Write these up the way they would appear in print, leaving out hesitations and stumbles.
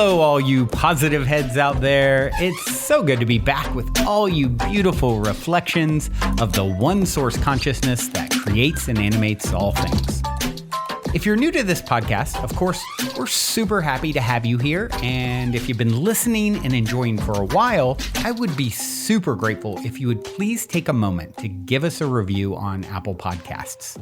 Hello, all you positive heads out there. It's so good to be back with all you beautiful reflections of the one source consciousness that creates and animates all things. If you're new to this podcast, of course, we're super happy to have you here. And if you've been listening and enjoying for a while, I would be super grateful if you would please take a moment to give us a review on Apple Podcasts.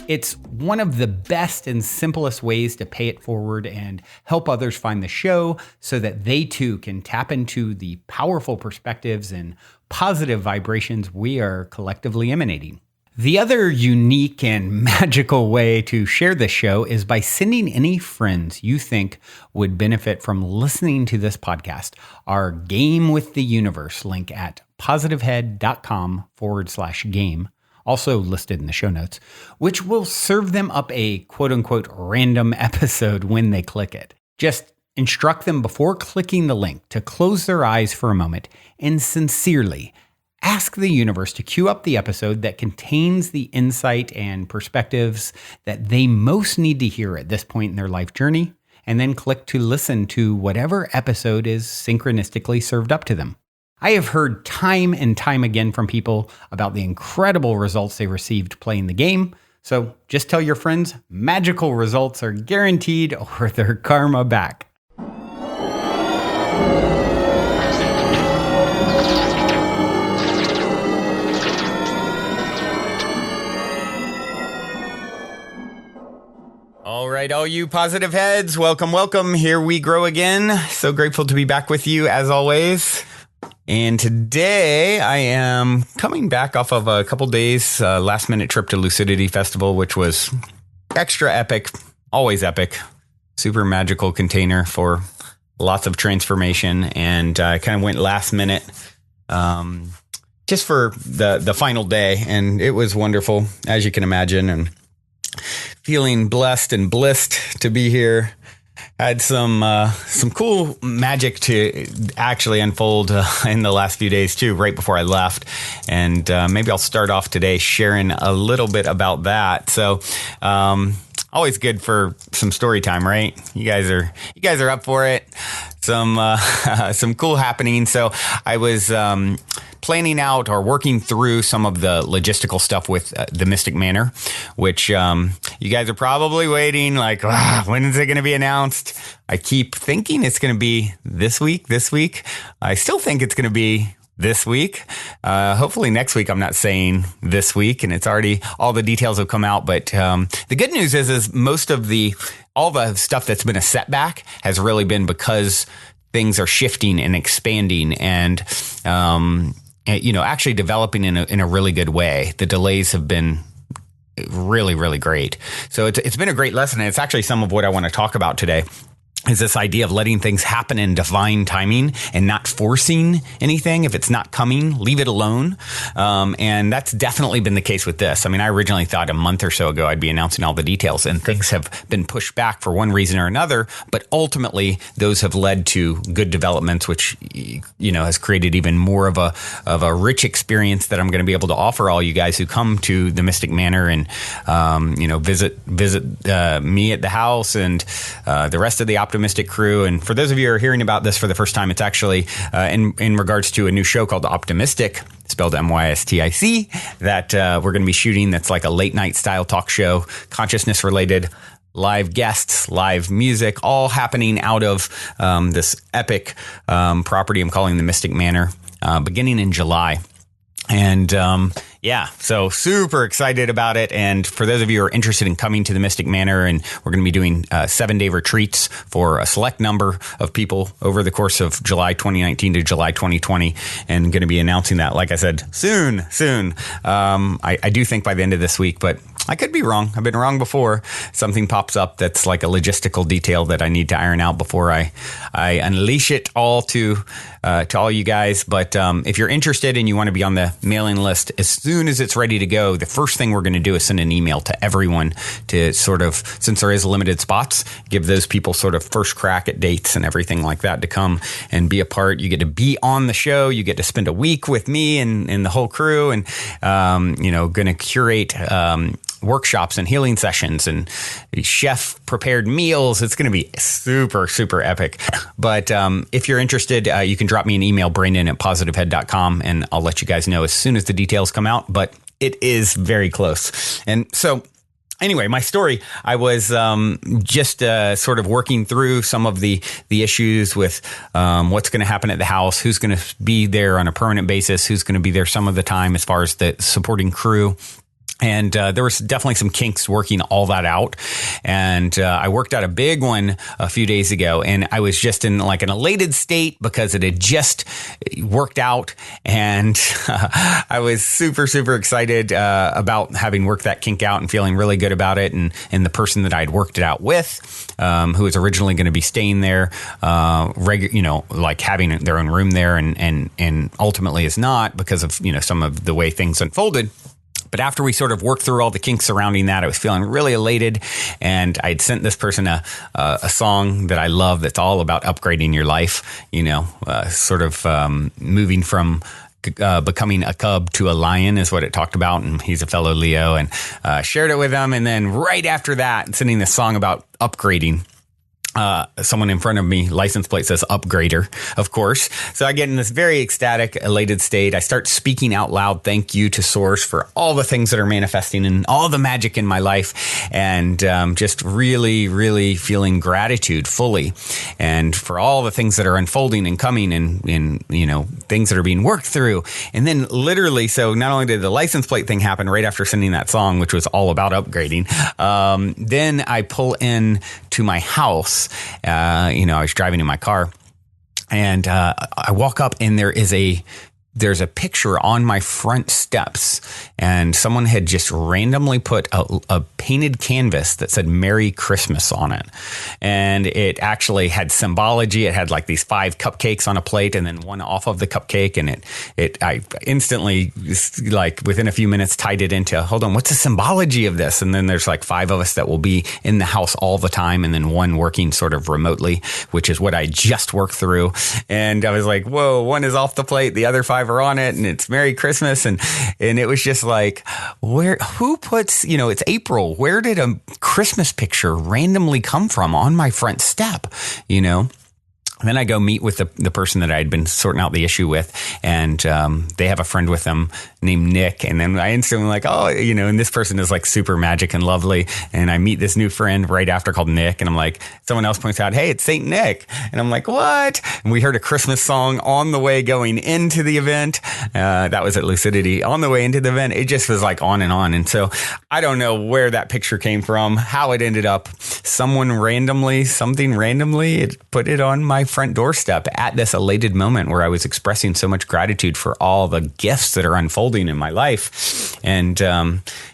It's one of the best and simplest ways to pay it forward and help others find the show so that they too can tap into the powerful perspectives and positive vibrations we are collectively emanating. The other unique and magical way to share this show is by sending any friends you think would benefit from listening to this podcast our Game with the Universe link at positivehead.com/game. Also listed in the show notes, which will serve them up a quote-unquote random episode when they click it. Just instruct them before clicking the link to close their eyes for a moment and sincerely ask the universe to cue up the episode that contains the insight and perspectives that they most need to hear at this point in their life journey, and then click to listen to whatever episode is synchronistically served up to them. I have heard time and time again from people about the incredible results they received playing the game. So just tell your friends magical results are guaranteed or their karma back. All right, all you positive heads, welcome. Here we grow again. So grateful to be back with you as always. And today I am coming back off of a couple days last minute trip to Lucidity Festival, which was extra epic, always epic, super magical container for lots of transformation. And I kind of went last minute just for the final day. And it was wonderful, as you can imagine, and feeling blessed and blissed to be here. Had some cool magic to actually unfold in the last few days too, right before I left. And maybe I'll start off today sharing a little bit about that. So always good for some story time, right? You guys are up for it. Some cool happenings. So I was planning out or working through some of the logistical stuff with the Mystic Manor, which you guys are probably waiting like, when is it going to be announced? I keep thinking it's going to be this week. I still think it's going to be this week. Hopefully next week I'm not saying this week and it's already, all the details have come out. But the good news is most of all the stuff that's been a setback has really been because things are shifting and expanding and, actually developing in a really good way. The delays have been really, really great. So it's been a great lesson. And it's actually some of what I want to talk about today. Is this idea of letting things happen in divine timing and not forcing anything. If it's not coming, leave it alone. And that's definitely been the case with this. I mean, I originally thought a month or so ago I'd be announcing all the details, and things have been pushed back for one reason or another. But ultimately, those have led to good developments, which, has created even more of a rich experience that I'm going to be able to offer all you guys who come to the Mystic Manor and, visit me at the house and the rest of the Optimistic crew. And for those of you who are hearing about this for the first time, it's actually in regards to a new show called Optimistic, spelled MYSTIC, that we're going to be shooting. That's like a late night style talk show, consciousness related, live guests, live music, all happening out of this epic property I'm calling the Mystic Manor, beginning in July. And so super excited about it. And for those of you who are interested in coming to the Mystic Manor, and we're going to be doing 7-day retreats for a select number of people over the course of July 2019 to July 2020, and going to be announcing that, like I said, soon. I do think by the end of this week, but I could be wrong. I've been wrong before. Something pops up that's like a logistical detail that I need to iron out before I unleash it all to all you guys. But if you're interested and you want to be on the mailing list, as soon as it's ready to go, the first thing we're going to do is send an email to everyone to sort of, since there is limited spots, give those people sort of first crack at dates and everything like that to come and be a part. You get to be on the show. You get to spend a week with me and the whole crew, and going to curate workshops and healing sessions and chef prepared meals. It's going to be super, super epic. But if you're interested, you can drop me an email, Brandon@positivehead.com, and I'll let you guys know as soon as the details come out. But it is very close. And so anyway, my story, I was just sort of working through some of the issues with what's going to happen at the house, who's going to be there on a permanent basis, who's going to be there some of the time as far as the supporting crew. And there was definitely some kinks working all that out. And I worked out a big one a few days ago, and I was just in like an elated state because it had just worked out. And I was super, super excited about having worked that kink out and feeling really good about it. And the person that I had worked it out with, who was originally going to be staying there, like having their own room there, and ultimately is not because of, some of the way things unfolded. But after we sort of worked through all the kinks surrounding that, I was feeling really elated. And I'd sent this person a song that I love that's all about upgrading your life, moving from becoming a cub to a lion is what it talked about. And he's a fellow Leo, and shared it with him. And then right after that, sending this song about upgrading. Someone in front of me, license plate says upgrader, of course. So I get in this very ecstatic, elated state. I start speaking out loud, thank you to Source for all the things that are manifesting and all the magic in my life. And just really, really feeling gratitude fully. And for all the things that are unfolding and coming and things that are being worked through. And then literally, so not only did the license plate thing happen right after sending that song, which was all about upgrading, then I pull in to my house. I was driving in my car, and I walk up, and there's a picture on my front steps, and someone had just randomly put a painted canvas that said Merry Christmas on it. And it actually had symbology. It had like these 5 cupcakes on a plate and then one off of the cupcake. And I instantly, like within a few minutes, tied it into, hold on, what's the symbology of this? And then there's like 5 of us that will be in the house all the time, and then one working sort of remotely, which is what I just worked through. And I was like, whoa, one is off the plate, the other 5 are on it, and it's Merry Christmas. And it was just like, who puts, it's April. Where did a Christmas picture randomly come from on my front step? Then I go meet with the person that I had been sorting out the issue with, and they have a friend with them named Nick. And then I instantly like, and this person is like super magic and lovely. And I meet this new friend right after called Nick, and I'm like, someone else points out, hey, it's Saint Nick. And I'm like, what? And we heard a Christmas song on the way going into the event. That was at Lucidity. On the way into the event, it just was like on and on. And so I don't know where that picture came from, how it ended up. Something randomly, it put it on my front doorstep at this elated moment where I was expressing so much gratitude for all the gifts that are unfolding in my life. And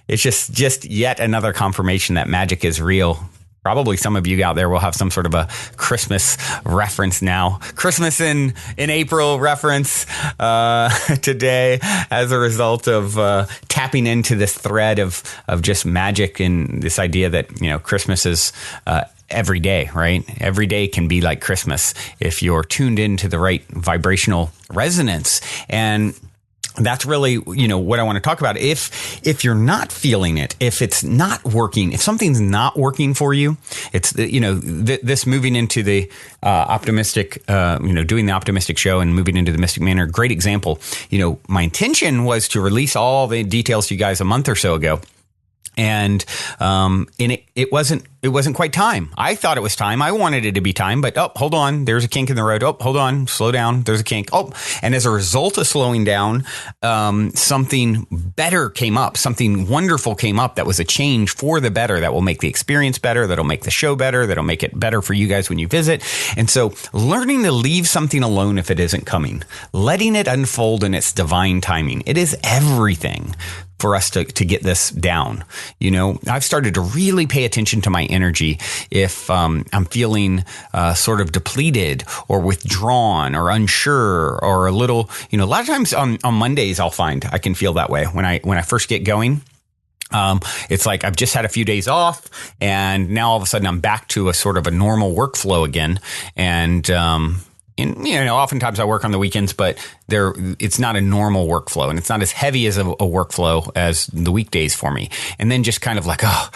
it's just yet another confirmation that magic is real. Probably some of you out there will have some sort of a Christmas reference now. Christmas in April reference today as a result of tapping into this thread of just magic and this idea that, Christmas is every day, right? Every day can be like Christmas if you're tuned into the right vibrational resonance. And that's really, what I want to talk about. If you're not feeling it, if it's not working, if something's not working for you, it's, this moving into the optimistic, doing the optimistic show and moving into the Mystic Manor, great example. My intention was to release all the details to you guys a month or so ago. And it wasn't quite time. I thought it was time. I wanted it to be time, but hold on, there's a kink in the road. Hold on, slow down. There's a kink. And as a result of slowing down, something better came up. Something wonderful came up that was a change for the better, that will make the experience better, that'll make the show better, that'll make it better for you guys when you visit. And so learning to leave something alone if it isn't coming, letting it unfold in its divine timing. It is everything for us to get this down. I've started to really pay attention to my energy if I'm feeling sort of depleted or withdrawn or unsure or a little, a lot of times on Mondays I'll find I can feel that way when I first get going. It's like I've just had a few days off, and now all of a sudden I'm back to a sort of a normal workflow again. And And, oftentimes I work on the weekends, but it's not a normal workflow, and it's not as heavy as a workflow as the weekdays for me. And then just kind of like, oh,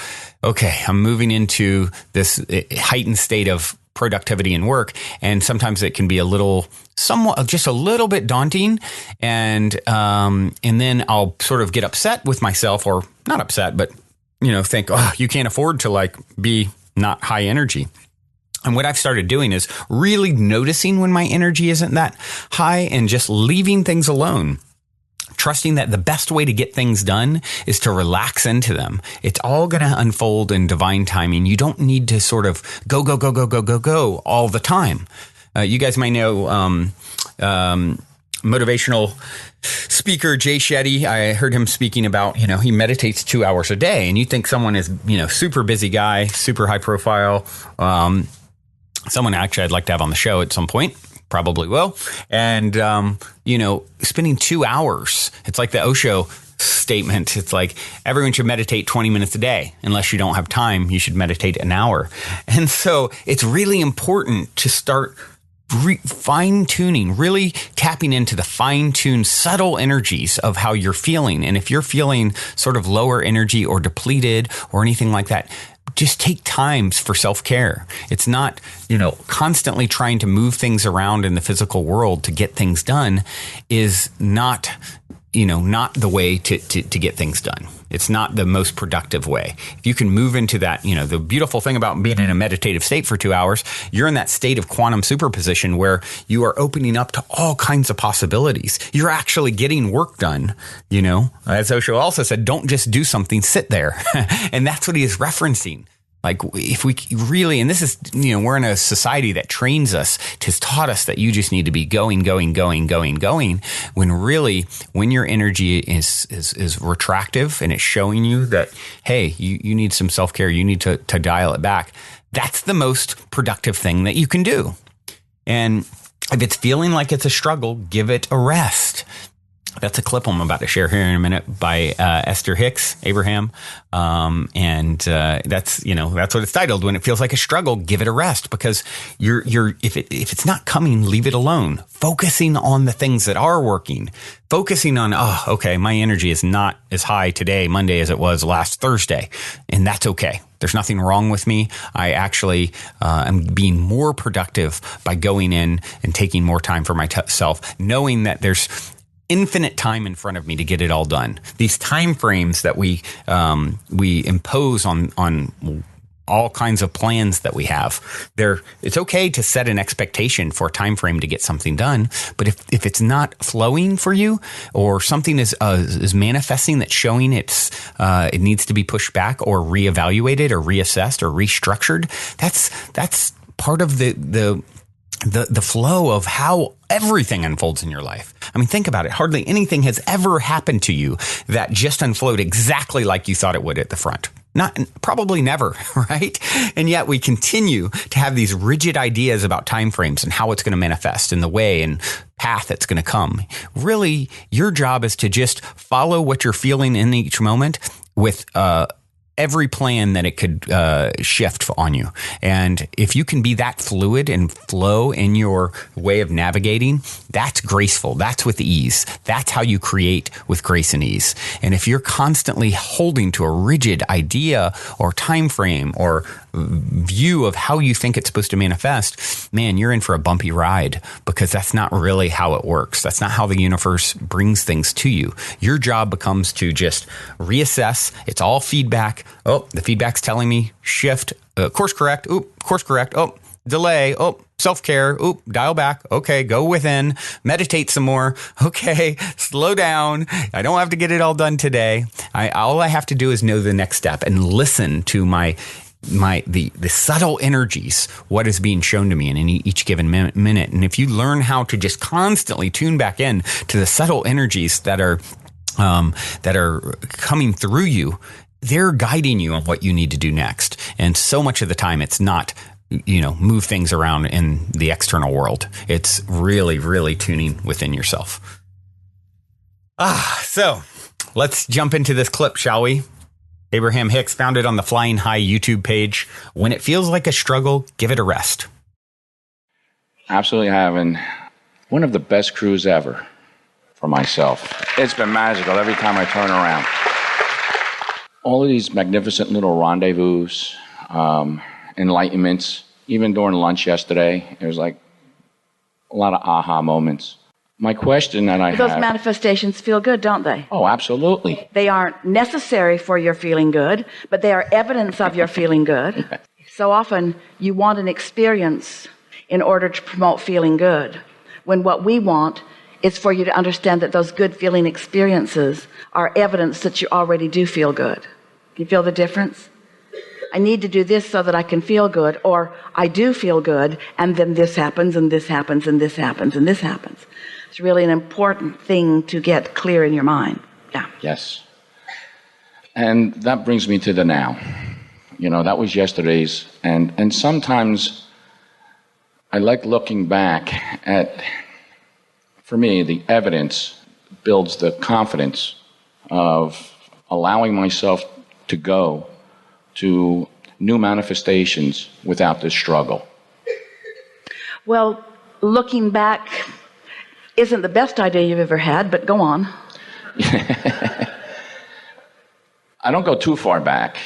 okay, I'm moving into this heightened state of productivity and work. And sometimes it can be just a little bit daunting. And then I'll sort of get upset with myself, or not upset, but, think, oh, you can't afford to be not high energy. And what I've started doing is really noticing when my energy isn't that high and just leaving things alone. Trusting that the best way to get things done is to relax into them. It's all going to unfold in divine timing. You don't need to sort of go all the time. You guys might know motivational speaker Jay Shetty. I heard him speaking about, he meditates 2 hours a day. And you think someone is, super busy guy, super high profile, someone actually I'd like to have on the show at some point. Probably will. And, spending 2 hours, it's like the Osho statement. It's like everyone should meditate 20 minutes a day. Unless you don't have time, you should meditate an hour. And so it's really important to start fine-tuning, really tapping into the fine-tuned, subtle energies of how you're feeling. And if you're feeling sort of lower energy or depleted or anything like that, just take times for self-care. It's not, constantly trying to move things around in the physical world to get things done is not, not the way to get things done. It's not the most productive way. If you can move into that, the beautiful thing about being in a meditative state for 2 hours, you're in that state of quantum superposition where you are opening up to all kinds of possibilities. You're actually getting work done, As Osho also said, don't just do something, sit there. And that's what he is referencing. Like if we really, and this is, we're in a society that trains us, has taught us that you just need to be going, when really, when your energy is retractive and it's showing you that, hey, you need some self-care, you need to dial it back. That's the most productive thing that you can do. And if it's feeling like it's a struggle, give it a rest. That's a clip I'm about to share here in a minute by Esther Hicks, Abraham. And that's what it's titled. When it feels like a struggle, give it a rest, because if it's not coming, leave it alone. Focusing on the things that are working, focusing on, my energy is not as high today, Monday, as it was last Thursday. And that's okay. There's nothing wrong with me. I actually am being more productive by going in and taking more time for myself, knowing that there's infinite time in front of me to get it all done. These time frames that we impose on all kinds of plans that we have, it's okay to set an expectation for a time frame to get something done. But if it's not flowing for you, or something is manifesting that's showing it needs to be pushed back or reevaluated or reassessed or restructured, that's part of the flow of how everything unfolds in your life. I mean, think about it. Hardly anything has ever happened to you that just unfolded exactly like you thought it would at the front. Probably never, right? And yet we continue to have these rigid ideas about timeframes and how it's going to manifest and the way and path it's going to come. Really, your job is to just follow what you're feeling in each moment with every plan that it could shift on you. And if you can be that fluid and flow in your way of navigating, that's graceful. That's with ease. That's how you create with grace and ease. And if you're constantly holding to a rigid idea or time frame or view of how you think it's supposed to manifest, man, you're in for a bumpy ride, because that's not really how it works. That's not how the universe brings things to you. Your job becomes to just reassess. It's all feedback. Oh, the feedback's telling me shift, course correct. Oop, course correct. Oh, delay. Oh, self-care. Oop, dial back. Okay, go within. Meditate some more. Okay, slow down. I don't have to get it all done today. All I have to do is know the next step and listen to the subtle energies, what is being shown to me in each given minute. And if you learn how to just constantly tune back in to the subtle energies that are coming through you, they're guiding you on what you need to do next. And so much of the time, it's not, move things around in the external world. It's really, really tuning within yourself. So let's jump into this clip, shall we? Abraham-Hicks found it on the Flying High YouTube page. When it feels like a struggle, give it a rest. Absolutely having one of the best cruises ever for myself. It's been magical every time I turn around. All of these magnificent little rendezvous, enlightenments, even during lunch yesterday, it was like a lot of aha moments. My question that I have... Those manifestations feel good, don't they? Oh, absolutely. They aren't necessary for your feeling good, but they are evidence of your feeling good. So often, you want an experience in order to promote feeling good, when what we want is for you to understand that those good feeling experiences are evidence that you already do feel good. You feel the difference? I need to do this so that I can feel good, or I do feel good, and then this happens, and this happens, and this happens, and this happens. It's really an important thing to get clear in your mind. Yeah. Yes. And that brings me to the now. You know, that was yesterday's, and sometimes I like looking back at, for me, the evidence builds the confidence of allowing myself to go to new manifestations without this struggle. Well, looking back isn't the best idea you've ever had, but go on. I don't go too far back.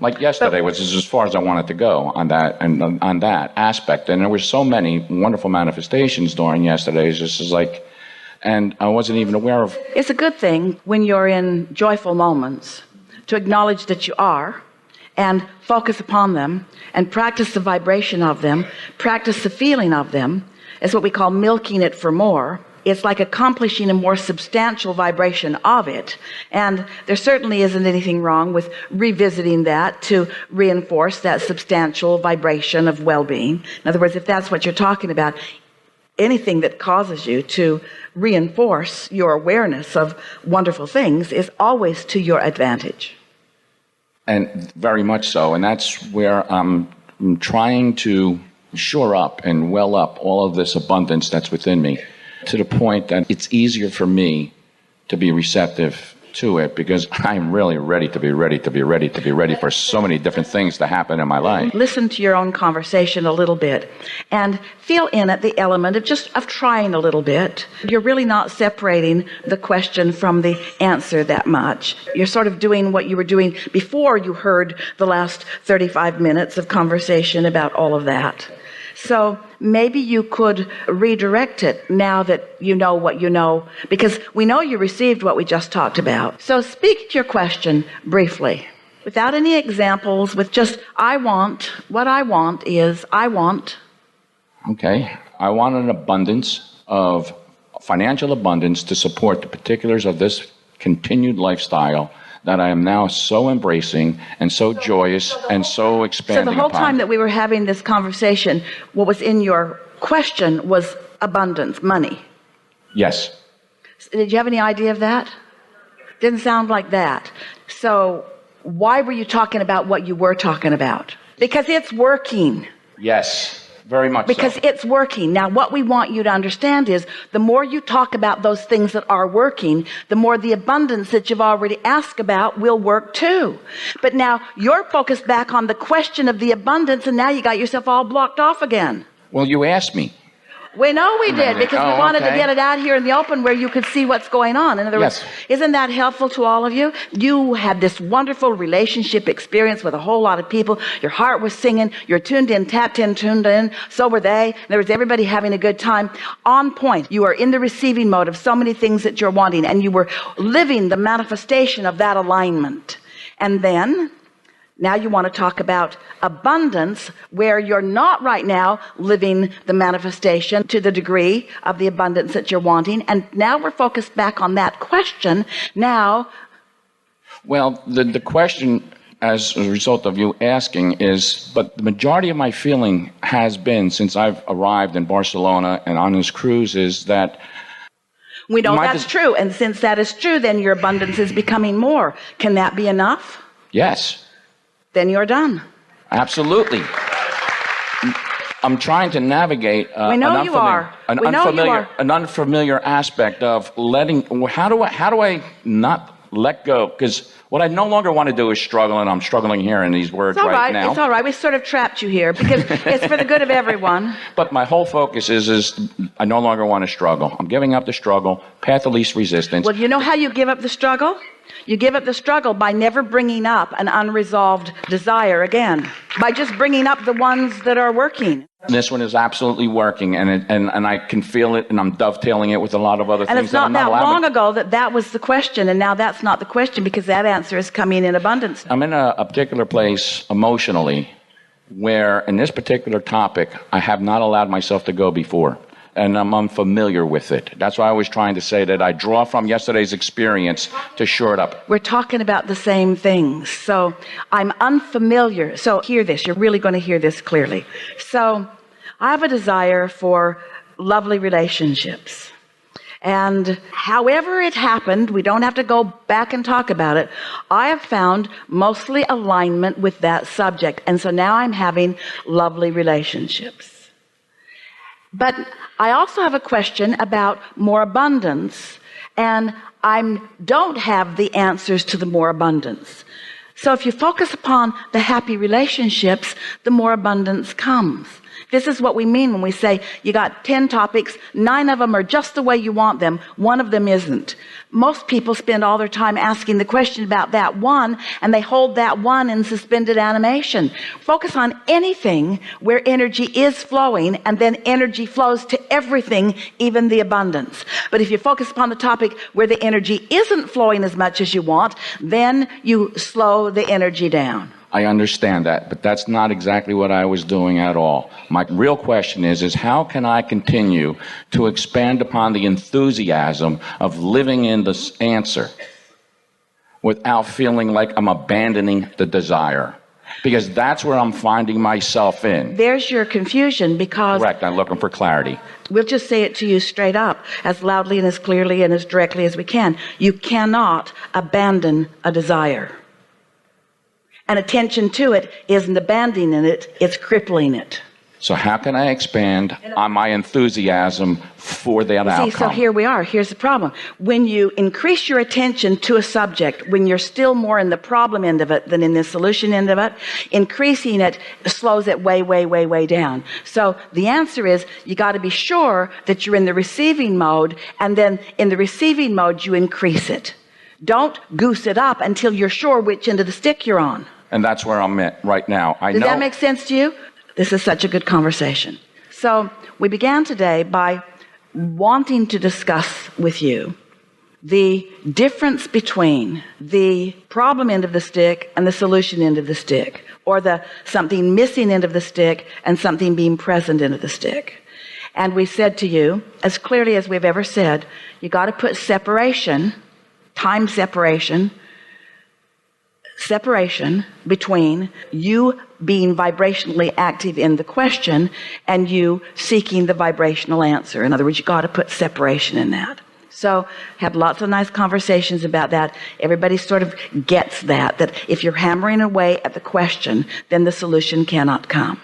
Like yesterday was as far as I wanted to go on that and on that aspect. And there were so many wonderful manifestations during yesterday's. Just as like, and I wasn't even aware of. It's a good thing when you're in joyful moments to acknowledge that you are, and focus upon them, and practice the vibration of them, practice the feeling of them. It's what we call milking it for more. It's like accomplishing a more substantial vibration of it. And there certainly isn't anything wrong with revisiting that to reinforce that substantial vibration of well-being. In other words, if that's what you're talking about, anything that causes you to reinforce your awareness of wonderful things is always to your advantage. And very much so. And that's where I'm trying to shore up and well up all of this abundance that's within me, to the point that it's easier for me to be receptive to it, because I'm really ready for so many different things to happen in my life. Listen to your own conversation a little bit and feel in it the element of trying a little bit. You're really not separating the question from the answer that much. You're sort of doing what you were doing before you heard the last 35 minutes of conversation about all of that. So maybe you could redirect it now that you know what you know, because we know you received what we just talked about. So speak to your question briefly, without any examples, with just, I want, what I want is, I want. Okay. I want an abundance of financial abundance to support the particulars of this continued lifestyle that I am now so embracing and so joyous and so expanding upon. So the whole time that we were having this conversation, what was in your question was abundance, money. Yes. Did you have any idea of that? Didn't sound like that. So why were you talking about what you were talking about? Because it's working. Yes. Very much because so. It's working. Now, what we want you to understand is the more you talk about those things that are working, the more the abundance that you've already asked about will work too. But now you're focused back on the question of the abundance, and now you got yourself all blocked off again. Well, you asked me. We know we did, because we wanted to get it out here in the open where you could see what's going on. In other words, isn't that helpful to all of you? You had this wonderful relationship experience with a whole lot of people. Your heart was singing. You're tuned in, tapped in, tuned in. So were they. There was everybody having a good time. On point. You are in the receiving mode of so many things that you're wanting, and you were living the manifestation of that alignment. And then now you want to talk about abundance, where you're not right now living the manifestation to the degree of the abundance that you're wanting. And now we're focused back on that question. Now, well, the question, as a result of you asking, is, but the majority of my feeling has been, since I've arrived in Barcelona and on this cruise, is that we know that's true. And since that is true, then your abundance is becoming more. Can that be enough? Yes. Then you're done. Absolutely. I'm trying to navigate an unfamiliar aspect of letting. How do I not let go, because what I no longer want to do is struggle, and I'm struggling here in these words right now. It's all right. We sort of trapped you here because it's for the good of everyone. But my whole focus is I no longer want to struggle. I'm giving up the struggle, path of least resistance. Well, you know how you give up the struggle? You give up the struggle by never bringing up an unresolved desire again, by just bringing up the ones that are working. This one is absolutely working, and I can feel it, and I'm dovetailing it with a lot of other things. And it's not that long ago that was the question, and now that's not the question because that answer is coming in abundance. I'm in a particular place emotionally where, in this particular topic, I have not allowed myself to go before. And I'm unfamiliar with it. That's why I was trying to say that I draw from yesterday's experience to shore it up. We're talking about the same things. So I'm unfamiliar. So hear this. You're really going to hear this clearly. So I have a desire for lovely relationships. And however it happened, we don't have to go back and talk about it. I have found mostly alignment with that subject. And so now I'm having lovely relationships. But I also have a question about more abundance, and I don't have the answers to the more abundance. So if you focus upon the happy relationships, the more abundance comes. This is what we mean when we say you got 10 topics, 9 of them are just the way you want them, 1 of them isn't. Most people spend all their time asking the question about that one, and they hold that one in suspended animation. Focus on anything where energy is flowing, and then energy flows to everything, even the abundance. But if you focus upon the topic where the energy isn't flowing as much as you want, then you slow the energy down. I understand that, but that's not exactly what I was doing at all. My real question is how can I continue to expand upon the enthusiasm of living in this answer without feeling like I'm abandoning the desire? Because that's where I'm finding myself in. There's your confusion because... Correct, I'm looking for clarity. We'll just say it to you straight up, as loudly and as clearly and as directly as we can. You cannot abandon a desire. And attention to it isn't abandoning it, it's crippling it. So how can I expand on my enthusiasm for that outcome? See, so here we are. Here's the problem. When you increase your attention to a subject, when you're still more in the problem end of it than in the solution end of it, increasing it slows it way, way, way, way down. So the answer is you got to be sure that you're in the receiving mode, and then in the receiving mode, you increase it. Don't goose it up until you're sure which end of the stick you're on. And that's where I'm at right now. Does that make sense to you? This is such a good conversation. So we began today by wanting to discuss with you the difference between the problem end of the stick and the solution end of the stick, or the something missing end of the stick and something being present end of the stick. And we said to you, as clearly as we've ever said, you got to put separation, time separation between you being vibrationally active in the question and you seeking the vibrational answer. In other words, you got to put separation in that. So had lots of nice conversations about that. Everybody sort of gets that if you're hammering away at the question, then the solution cannot come.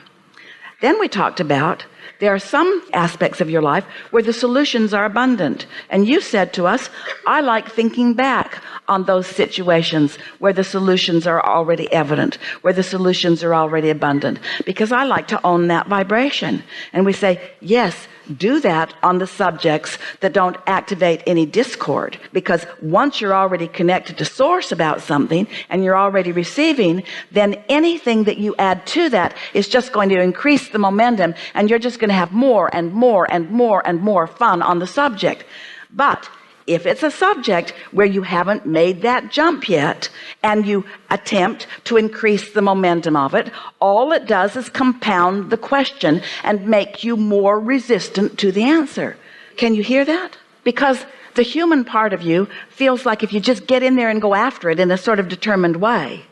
Then we talked about there are some aspects of your life where the solutions are abundant. And you said to us, I like thinking back on those situations where the solutions are already evident, where the solutions are already abundant, because I like to own that vibration. And we say, yes, do that on the subjects that don't activate any discord, because once you're already connected to source about something and you're already receiving, then anything that you add to that is just going to increase the momentum, and you're just going to have more and more and more and more fun on the subject. But if it's a subject where you haven't made that jump yet and you attempt to increase the momentum of it, all it does is compound the question and make you more resistant to the answer. Can you hear that? Because the human part of you feels like if you just get in there and go after it in a sort of determined way.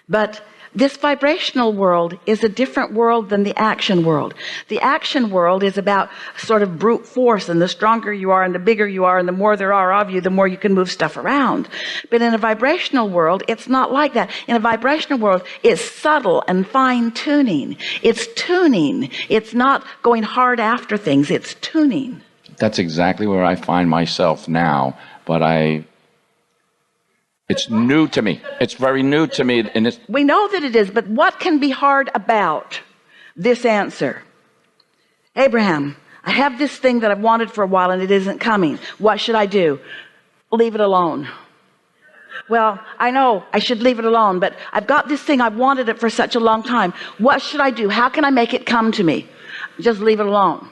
But this vibrational world is a different world than the action world. The action world is about sort of brute force, and the stronger you are and the bigger you are and the more there are of you, the more you can move stuff around. But in a vibrational world, it's not like that. In a vibrational world, it's subtle and fine tuning. It's tuning. It's not going hard after things. It's tuning. That's exactly where I find myself now, but I It's new to me. It's very new to me. And we know that it is, but what can be hard about this answer? Abraham, I have this thing that I've wanted for a while and it isn't coming. What should I do? Leave it alone. Well, I know I should leave it alone, but I've got this thing. I've wanted it for such a long time. What should I do? How can I make it come to me? Just leave it alone.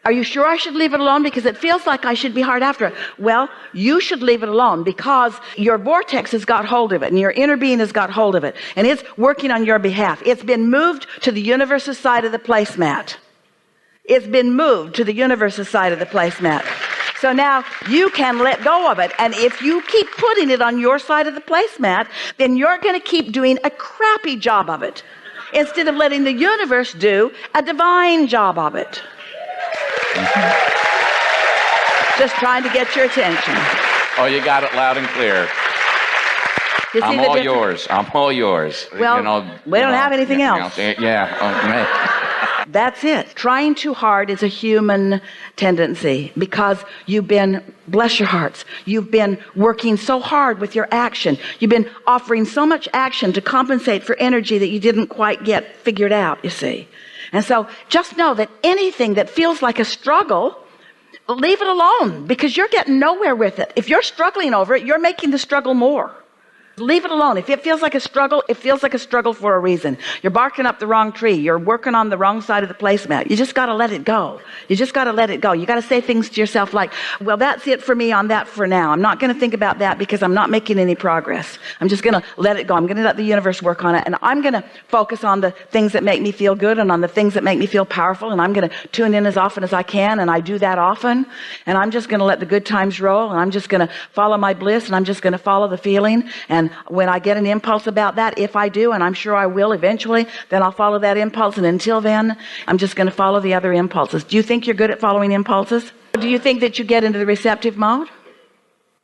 Are you sure I should leave it alone? Because it feels like I should be hard after it. Well, you should leave it alone because your vortex has got hold of it and your inner being has got hold of it and it's working on your behalf. It's been moved to the universe's side of the placemat. It's been moved to the universe's side of the placemat. So now you can let go of it. And if you keep putting it on your side of the placemat, then you're going to keep doing a crappy job of it instead of letting the universe do a divine job of it. Just trying to get your attention. Oh, you got it loud and clear. I'm all yours. I'm all yours. Well, we don't have anything else. Yeah. Oh, man. That's it. Trying too hard is a human tendency because you've been, bless your hearts, you've been working so hard with your action. You've been offering so much action to compensate for energy that you didn't quite get figured out, you see. And so just know that anything that feels like a struggle, leave it alone because you're getting nowhere with it. If you're struggling over it, you're making the struggle more. Leave it alone. If it feels like a struggle, it feels like a struggle for a reason. You're barking up the wrong tree. You're working on the wrong side of the placemat. You just got to let it go. You just got to let it go. You got to say things to yourself like, well, that's it for me on that for now. I'm not going to think about that because I'm not making any progress. I'm just going to let it go. I'm going to let the universe work on it. And I'm going to focus on the things that make me feel good and on the things that make me feel powerful. And I'm going to tune in as often as I can. And I do that often. And I'm just going to let the good times roll. And I'm just going to follow my bliss. And I'm just going to follow the feeling. And when I get an impulse about that, if I do, and I'm sure I will eventually, then I'll follow that impulse. And until then, I'm just going to follow the other impulses. Do you think you're good at following impulses? Do you think that you get into the receptive mode?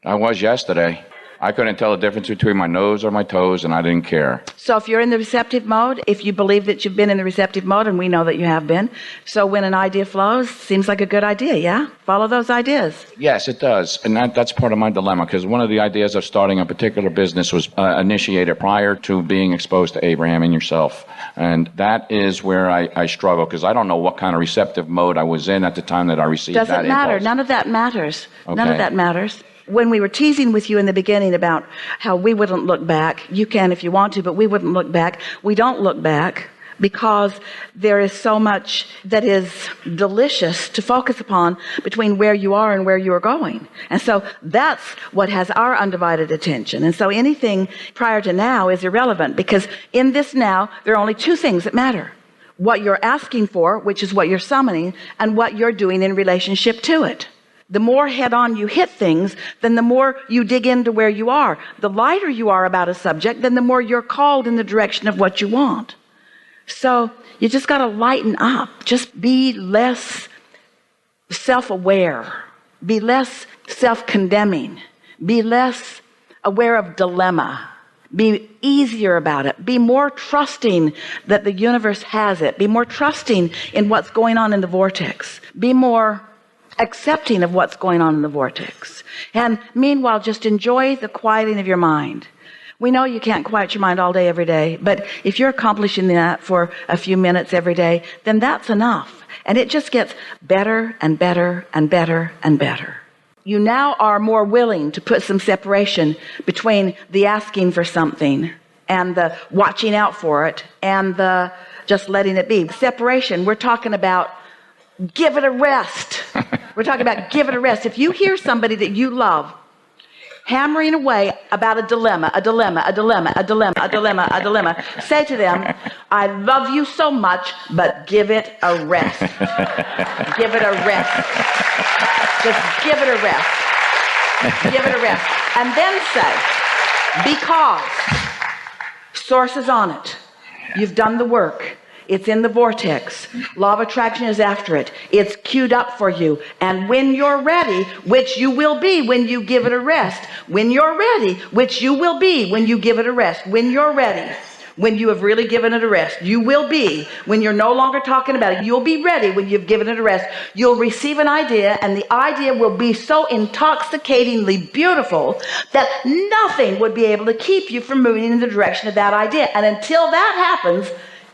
I was yesterday. I couldn't tell the difference between my nose or my toes, and I didn't care. So if you're in the receptive mode, if you believe that you've been in the receptive mode, and we know that you have been, so when an idea flows, seems like a good idea, yeah? Follow those ideas. Yes, it does. And that's part of my dilemma, because one of the ideas of starting a particular business was initiated prior to being exposed to Abraham and yourself. And that is where I struggle, because I don't know what kind of receptive mode I was in at the time that I received that impulse. Doesn't matter. None of that matters. Okay. None of that matters. When we were teasing with you in the beginning about how we wouldn't look back, you can if you want to, but we wouldn't look back. We don't look back because there is so much that is delicious to focus upon between where you are and where you are going. And so that's what has our undivided attention. And so anything prior to now is irrelevant because in this now, there are only two things that matter. What you're asking for, which is what you're summoning, and what you're doing in relationship to it. The more head-on you hit things, then the more you dig into where you are. The lighter you are about a subject, then the more you're called in the direction of what you want. So you just got to lighten up. Just be less self-aware. Be less self-condemning. Be less aware of dilemma. Be easier about it. Be more trusting that the universe has it. Be more trusting in what's going on in the vortex. Be more accepting of what's going on in the vortex. And meanwhile, just enjoy the quieting of your mind. We know you can't quiet your mind all day, every day, but if you're accomplishing that for a few minutes every day, then that's enough. And it just gets better and better and better and better. You now are more willing to put some separation between the asking for something and the watching out for it and the just letting it be. Separation, we're talking about give it a rest. We're talking about give it a rest. If you hear somebody that you love hammering away about a dilemma, say to them, I love you so much, but give it a rest. Give it a rest. Just give it a rest. Give it a rest. And then say, because source is on it. You've done the work. It's in the vortex. Law of attraction is after it. It's queued up for you. And when you're ready, which you will be when you give it a rest, when you're ready, which you will be when you give it a rest, when you're ready, when you have really given it a rest. You will be when you're no longer talking about it. You'll be ready when you've given it a rest. You'll receive an idea, and the idea will be so intoxicatingly beautiful that nothing would be able to keep you from moving in the direction of that idea. And until that happens,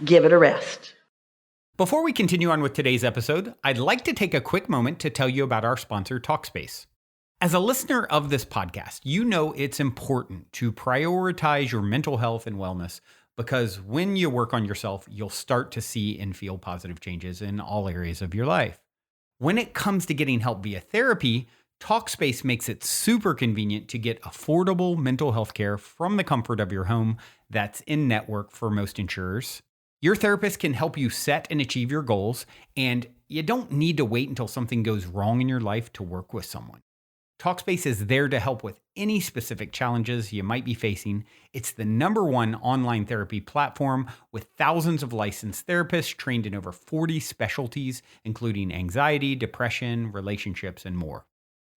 give it a rest. Before we continue on with today's episode, I'd like to take a quick moment to tell you about our sponsor, Talkspace. As a listener of this podcast, you know it's important to prioritize your mental health and wellness, because when you work on yourself, you'll start to see and feel positive changes in all areas of your life. When it comes to getting help via therapy, Talkspace makes it super convenient to get affordable mental health care from the comfort of your home that's in network for most insurers. Your therapist can help you set and achieve your goals, and you don't need to wait until something goes wrong in your life to work with someone. Talkspace is there to help with any specific challenges you might be facing. It's the #1 online therapy platform with thousands of licensed therapists trained in over 40 specialties, including anxiety, depression, relationships, and more.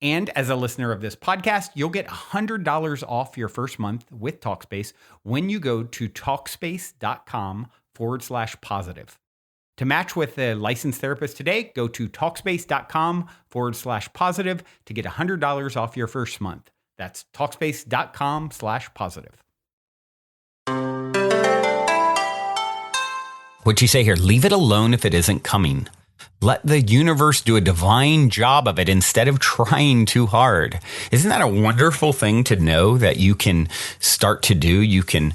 And as a listener of this podcast, you'll get $100 off your first month with Talkspace when you go to Talkspace.com/positive. To match with a licensed therapist today, go to Talkspace.com/positive to get $100 off your first month. That's Talkspace.com/positive. What'd you say here? Leave it alone if it isn't coming. Let the universe do a divine job of it instead of trying too hard. Isn't that a wonderful thing to know that you can start to do? You can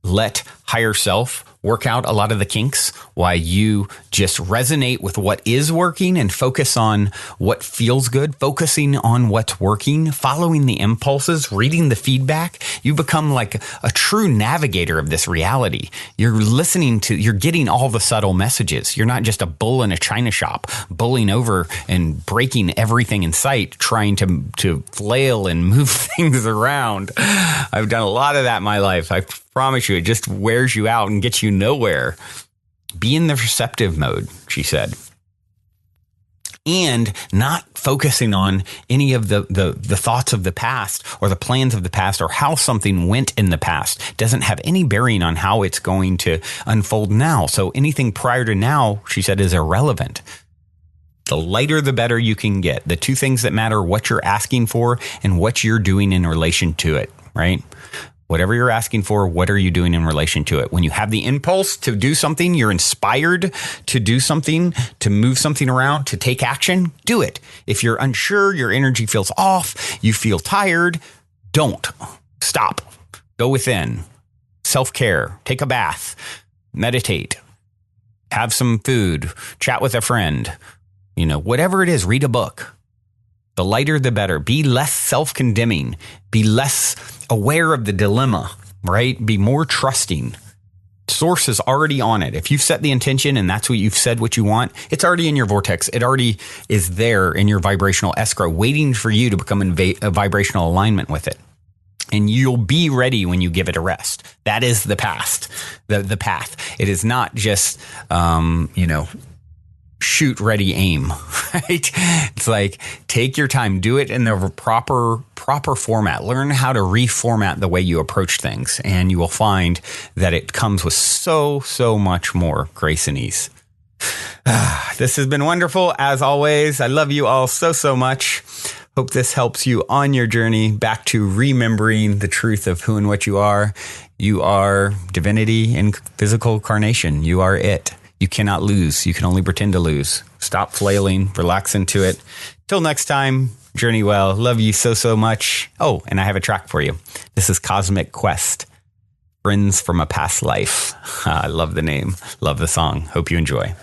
let higher self work out a lot of the kinks while you just resonate with what is working and focus on what feels good, focusing on what's working, following the impulses, reading the feedback. You become like a true navigator of this reality. You're getting all the subtle messages. You're not just a bull in a china shop, bulling over and breaking everything in sight, trying to flail and move things around. I've done a lot of that in my life. I promise you, it just wears you out and gets you nowhere. Be in the receptive mode, she said. And not focusing on any of the thoughts of the past or the plans of the past or how something went in the past doesn't have any bearing on how it's going to unfold now. So anything prior to now, she said, is irrelevant. The lighter, the better you can get. The two things that matter, what you're asking for and what you're doing in relation to it, right? Whatever you're asking for, what are you doing in relation to it? When you have the impulse to do something, you're inspired to do something, to move something around, to take action, do it. If you're unsure, your energy feels off, you feel tired, don't. Stop. Go within. Self-care. Take a bath. Meditate. Have some food. Chat with a friend. Whatever it is, read a book. The lighter, the better. Be less self-condemning. Be less aware of the dilemma, right? Be more trusting. Source is already on it. If you've set the intention and that's what you've said what you want, it's already in your vortex. It already is there in your vibrational escrow, waiting for you to become in a vibrational alignment with it. And you'll be ready when you give it a rest. That is the path. The path. It is not just, shoot, ready, aim, right? It's like, take your time, do it in the proper format. Learn how to reformat the way you approach things, and you will find that it comes with so much more grace and ease. This has been wonderful. As always, I love you all so much. Hope this helps you on your journey back to remembering the truth of who and what you are. You are divinity in physical carnation. You are it. You cannot lose. You can only pretend to lose. Stop flailing. Relax into it. Till next time, journey well. Love you so much. Oh, and I have a track for you. This is Cosmic Quest, Friends from a Past Life. I love the name. Love the song. Hope you enjoy.